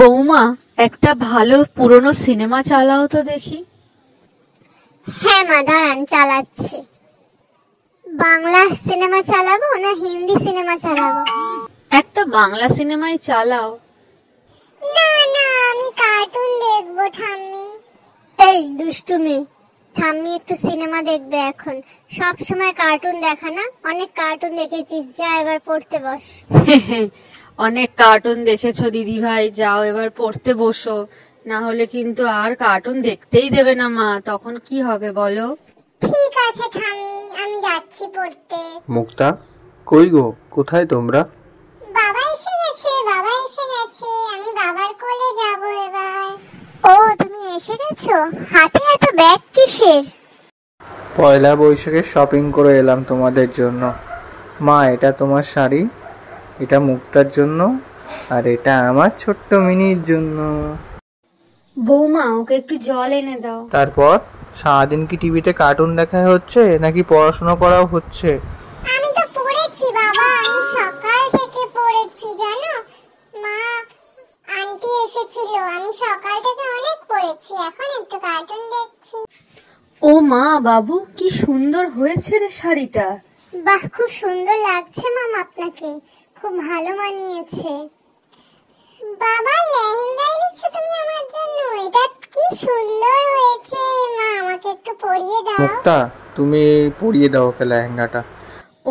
বৌমা, একটা ভালো পুরনো সিনেমা চালাও তো দেখি। হ্যাঁ মা, দাঁড়ান চালাচ্ছি। বাংলা সিনেমা চালাবো না হিন্দি সিনেমা চালাবো? একটা বাংলা সিনেমাই চালাও। না না, আমি কার্টুন দেখবো ঠাম্মি। এই দুষ্টু মেয়ে, ঠাম্মি একটু সিনেমা দেখবে এখন। সব সময় কার্টুন দেখা না, অনেক কার্টুন দেখেছিস, যা এবার পড়তে বস। অনেক কার্টুন দেখেছো দিদি ভাই, যাও এবার পড়তে বসো, না হলে কিন্তু আর কার্টুন দেখতেই দেবে না মা, তখন কি হবে বলো? ঠিক আছে ঠাম্মি, আমি যাচ্ছি পড়তে। মুক্তা, কই গো, কোথায় তোমরা? বাবা এসে গেছে, বাবা এসে গেছে, আমি বাবার কোলে যাব এবার। ও তুমি এসে গেছো, হাতে এত ব্যাগ কিসের? পয়লা বৈশাখে শপিং করে এলাম তোমাদের জন্য। মা, এটা তোমার শাড়ি, এটা মুক্তার জন্য, আর এটা আমার ছোট্ট মিনির জন্য। বৌমা, ওকে একটু জল এনে দাও। তারপর সারাদিন কি টিভিতে কার্টুন দেখা হচ্ছে নাকি পড়াশোনা করাও হচ্ছে? আমি তো পড়েছি বাবা, আমি সকাল থেকে পড়েছি জানো। মা, আন্টি এসেছিল, আমি সকাল থেকে অনেক পড়েছি, এখন একটু কার্টুন দেখছি। ও মা, বাবু কি সুন্দর হয়েছে রে শাড়িটা। বাহ, খুব সুন্দর লাগছে মাম আপনাকে, খুব ভালো মানিয়েছে। বাবা, লেহেঙ্গা এনেছো তুমি আমার জন্য, এটা কি সুন্দর হয়েছে। মা, আমাকে একটু পরিয়ে দাও। মুক্তা, তুমি পরিয়ে দাও ওকে লেহেঙ্গাটা।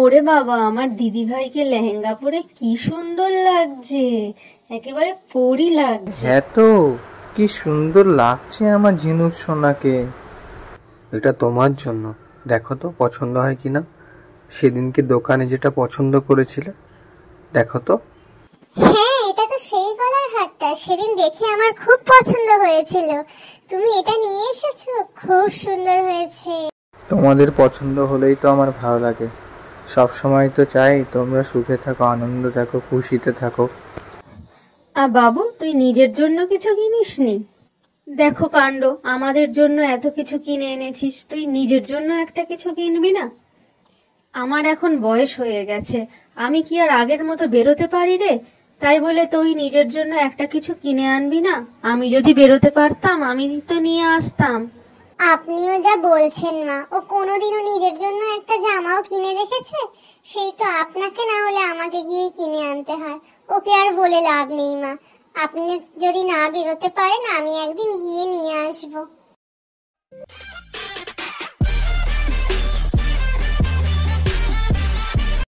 ওরে বাবা, আমার দিদি ভাইকে লেহেঙ্গা পরে কি সুন্দর লাগছে, একেবারে পরি লাগছে। হ্যাঁ তো, কি সুন্দর লাগছে আমার ঝিনুক সোনাকে। এটা তোমার জন্য, দেখো তো পছন্দ হয় কিনা। সেদিনকে দোকানে যেটা পছন্দ করেছিলে, দেখো তো। হ্যাঁ, এটা তো সেই গলার হারটা, সেদিন দেখে আমার খুব পছন্দ হয়েছিল। তুমি এটা নিয়ে এসেছো, খুব সুন্দর হয়েছে। তোমাদের পছন্দ হলেই তো আমার ভালো লাগে। সব সময় তো চাই তোমরা সুখে থাকো, আনন্দ থাকো, খুশিতে থাকো। বাবু, তুই নিজের জন্য কিছু কিনিসনি? দেখো কাণ্ড, আমাদের জন্য এত কিছু কিনে এনেছিস, তুই নিজের জন্য একটা কিছু কিনবি না? আমার এখন বয়স হয়ে গেছে, আমি কি আর আগের মতো বেরোতে পারি রে? তাই বলে তুই নিজের জন্য একটা কিছু কিনে আনবি না? আমি যদি বেরোতে পারতাম, আমি তো নিয়ে আসতাম। আপনিও যা বলছেন মা, ও কোনোদিনও নিজের জন্য একটা জামাও কিনে রেখেছে? সেই তো আপনাকে না হলে আমাকে গিয়ে কিনে আনতে হয়। ওকে আর বলে লাভ নেই মা, আপনি যদি না বেরোতে পারেন আমি একদিন গিয়ে নিয়ে আসবো।